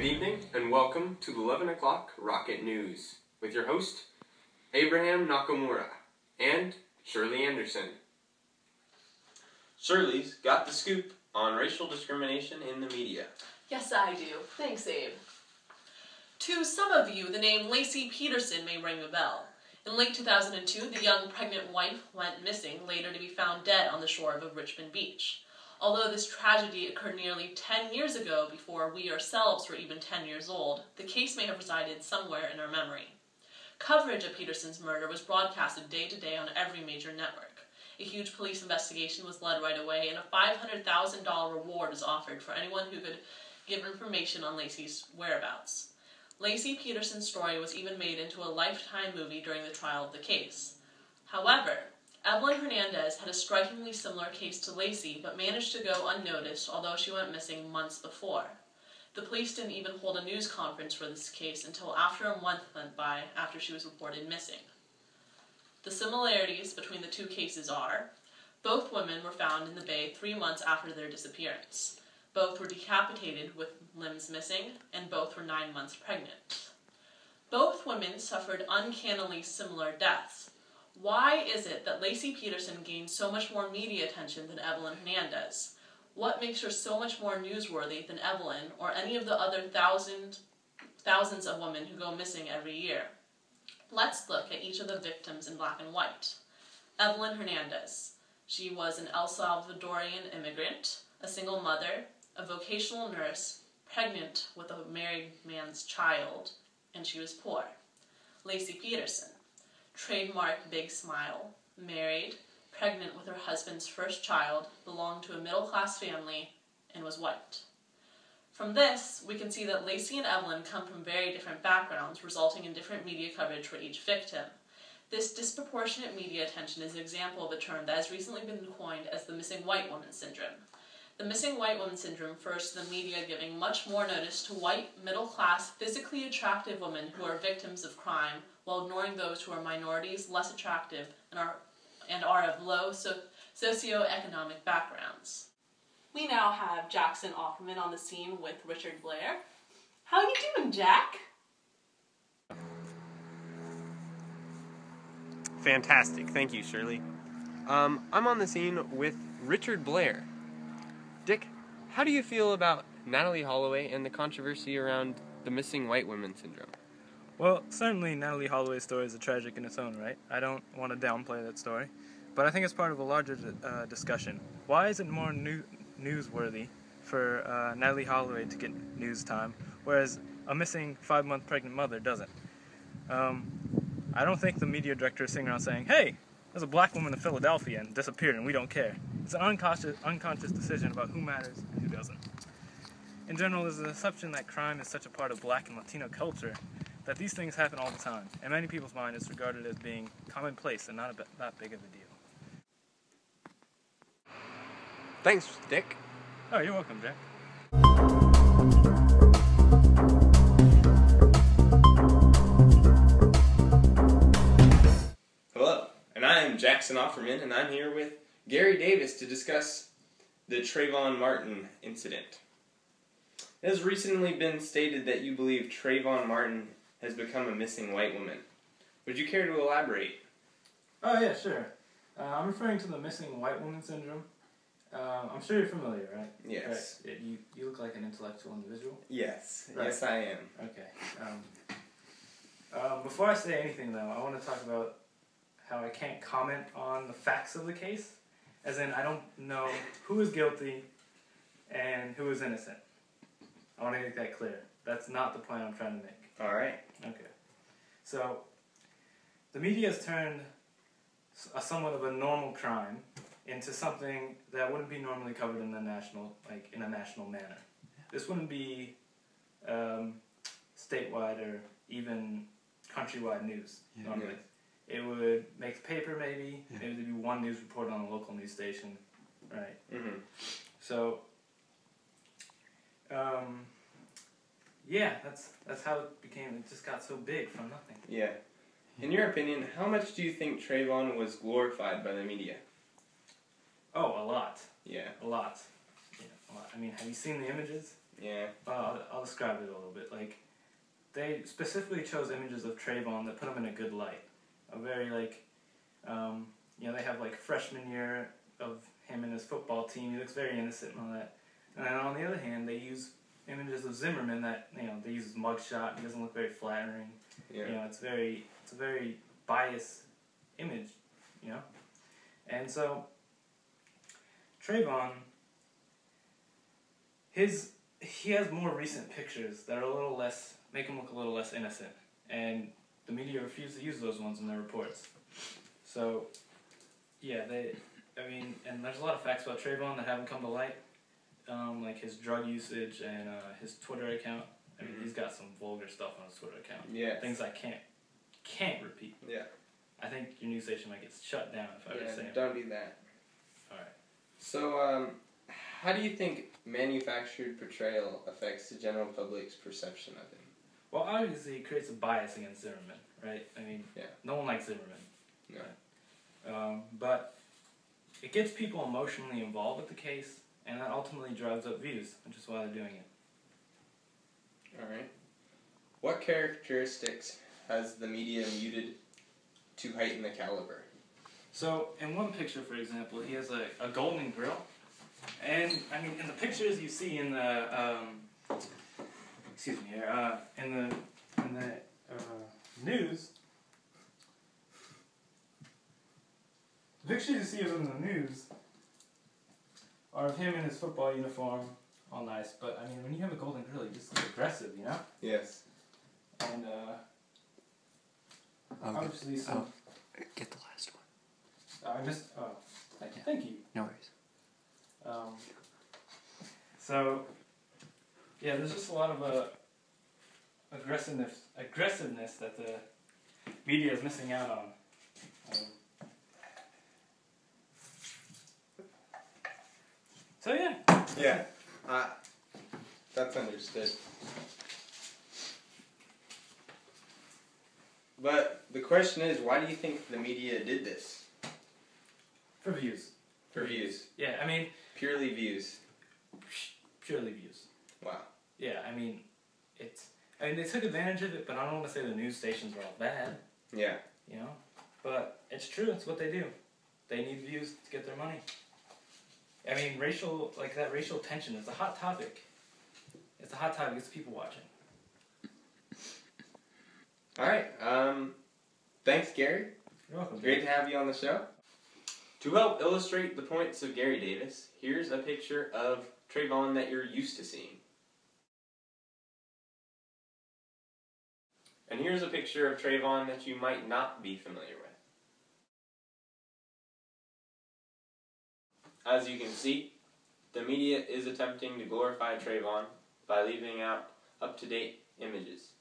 Good evening, and welcome to the 11 o'clock Rocket News, with your host, Abraham Nakamura, and Shirley Anderson. Shirley's got the scoop on racial discrimination in the media. Yes, I do. Thanks, Abe. To some of you, the name Laci Peterson may ring a bell. In late 2002, the young pregnant wife went missing, later to be found dead on the shore of Richmond Beach. Although this tragedy occurred nearly 10 years ago, before we ourselves were even 10 years old, the case may have resided somewhere in our memory. Coverage of Peterson's murder was broadcasted day to day on every major network. A huge police investigation was led right away, and a $500,000 reward was offered for anyone who could give information on Laci's whereabouts. Laci Peterson's story was even made into a Lifetime movie during the trial of the case. However, Evelyn Hernandez had a strikingly similar case to Laci, but managed to go unnoticed, although she went missing months before. The police didn't even hold a news conference for this case until after a month went by after she was reported missing. The similarities between the two cases are: both women were found in the bay 3 months after their disappearance. Both were decapitated with limbs missing, and both were 9 months pregnant. Both women suffered uncannily similar deaths. Why is it that Laci Peterson gained so much more media attention than Evelyn Hernandez? What makes her so much more newsworthy than Evelyn or any of the other thousands of women who go missing every year? Let's look at each of the victims in black and white. Evelyn Hernandez. She was an El Salvadorian immigrant, a single mother, a vocational nurse, pregnant with a married man's child, and she was poor. Laci Peterson. Trademark big smile, married, pregnant with her husband's first child, belonged to a middle-class family, and was white. From this, we can see that Laci and Evelyn come from very different backgrounds, resulting in different media coverage for each victim. This disproportionate media attention is an example of a term that has recently been coined as the missing white woman syndrome. The missing white woman syndrome refers to the media giving much more notice to white, middle-class, physically attractive women who are victims of crime, while ignoring those who are minorities, less attractive, and are of low socioeconomic backgrounds. We now have Jackson Offerman on the scene with Richard Blair. How you doing, Jack? Fantastic. Thank you, Shirley. I'm on the scene with Richard Blair. Dick, how do you feel about Natalee Holloway and the controversy around the missing white women syndrome? Well, certainly Natalee Holloway's story is tragic in its own right. I don't want to downplay that story, but I think it's part of a larger discussion. Why is it more newsworthy for Natalee Holloway to get news time, whereas a missing 5-month pregnant mother doesn't? I don't think the media director is sitting around saying, "Hey, there's a black woman in Philadelphia and disappeared and we don't care." It's an unconscious decision about who matters and who doesn't. In general, there's an assumption that crime is such a part of black and Latino culture that these things happen all the time. In many people's mind, it's regarded as being commonplace and not big of a deal. Thanks, Dick. Oh, you're welcome, Jack. Hello, and I am Jackson Offerman, and I'm here with Gary Davis to discuss the Trayvon Martin incident. It has recently been stated that you believe Trayvon Martin has become a missing white woman. Would you care to elaborate? Oh, yeah, sure. I'm referring to the missing white woman syndrome. I'm sure you're familiar, right? Yes. Right. You look like an intellectual individual. Yes. Right. Yes, I am. Okay. Before I say anything, though, I want to talk about how I can't comment on the facts of the case. As in, I don't know who is guilty and who is innocent. I want to make that clear. That's not the point I'm trying to make. All right. Okay. So, the media has turned somewhat of a normal crime into something that wouldn't be normally covered in a national manner. This wouldn't be statewide or even countrywide news normally. Yeah. It would make the paper maybe. Yeah. Maybe there'd be one news report on a local news station, right? Mm-hmm. So, yeah, that's how it became. It just got so big from nothing. Yeah. In your opinion, how much do you think Trayvon was glorified by the media? Oh, a lot. Yeah. A lot. Yeah, a lot. I mean, have you seen the images? Yeah. I'll describe it a little bit. Like, they specifically chose images of Trayvon that put him in a good light. A very, like, they have, like, freshman year of him and his football team. He looks very innocent and all that. And then on the other hand, they use images of Zimmerman that, they use his mugshot. He doesn't look very flattering. Yeah. It's a very biased image, And so, Trayvon, he has more recent pictures that are make him look a little less innocent. And the media refuse to use those ones in their reports. So, yeah, and there's a lot of facts about Trayvon that haven't come to light. Like his drug usage and his Twitter account. I mean, he's got some vulgar stuff on his Twitter account. Yeah. Things I can't repeat. Yeah. I think your news station might get shut down if I were to say it. Don't do that. Alright. So, how do you think manufactured portrayal affects the general public's perception of him? Well, obviously it creates a bias against Zimmerman, right? I mean, no one likes Zimmerman. No. Right? But it gets people emotionally involved with the case, and that ultimately drives up views, which is why they're doing it. Alright. What characteristics has the media muted to heighten the caliber? So, in one picture, for example, he has a golden grill. And, I mean, in the pictures you see in the, in the news, the pictures you see in the news are of him in his football uniform, all nice, but, I mean, when you have a golden grill, you just look aggressive, Yes. And, obviously some... Get the last one. Thank you. No worries. So, yeah, there's just a lot of aggressiveness that the media is missing out on. So yeah. Yeah. That's understood. But the question is, why do you think the media did this? For views. For views. Yeah, I mean... Purely views. Purely views. Wow. Yeah, I mean, they took advantage of it, but I don't want to say the news stations were all bad. Yeah. But it's true, it's what they do. They need views to get their money. I mean, racial tension, it's a hot topic. It's a hot topic, it's people watching. Alright, thanks, Gary. You're welcome. Great to have you on the show. To help illustrate the points of Gary Davis, here's a picture of Trayvon that you're used to seeing. And here's a picture of Trayvon that you might not be familiar with. As you can see, the media is attempting to glorify Trayvon by leaving out up-to-date images.